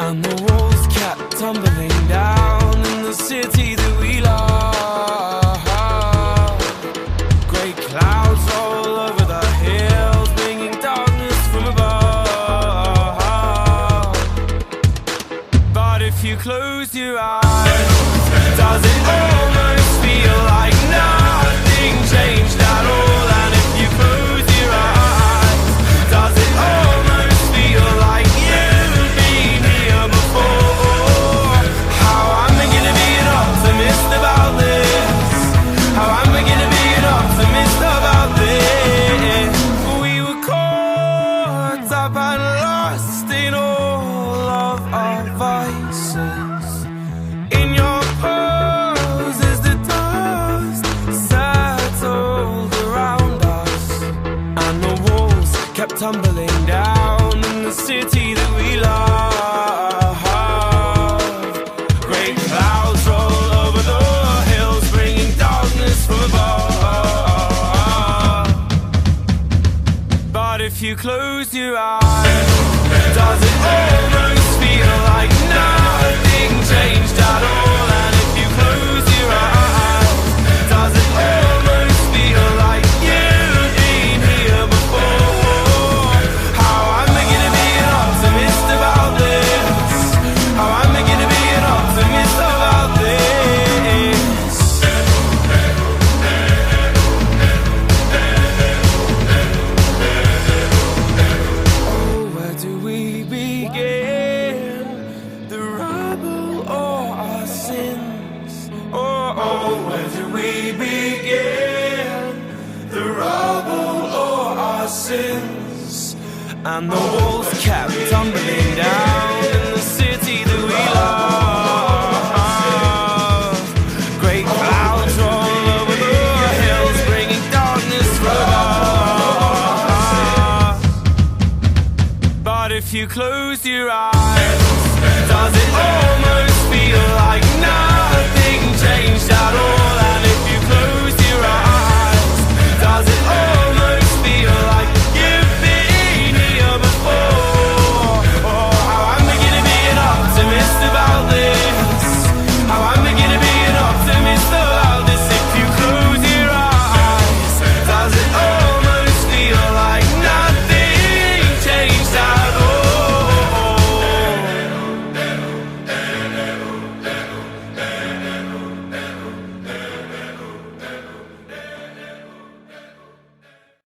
And the walls kept tumbling down in the city that we love. Great clouds all over the hills, bringing darkness from above. But if you close your eyes, does it almost feel like nothing changed at all? And if you close your eyes, does it almost feel like you've been here before? How am I gonna be an optimist about this? How am I gonna be an optimist about this? We were caught up and lost in all of our vices. In your poses, the dust settled around us, and the walls kept tumbling down in the city that we love. Great clouds roll over the hills, bringing darkness from above. But if you close your eyes, does it almost feel like nothing changed at all? And if you close your eyes, does it almost feel like you've been here before? How am I gonna be an optimist about this? How am I gonna be an optimist about this? Oh, where do we begin? The rubble or our sins? Oh, where do we begin? The rubble or our sins? And the walls kept tumbling down in the city that we love. Great clouds roll over the hills, bringing darkness from above. But if you close your eyes, does it almost feel like nothing changed at all? And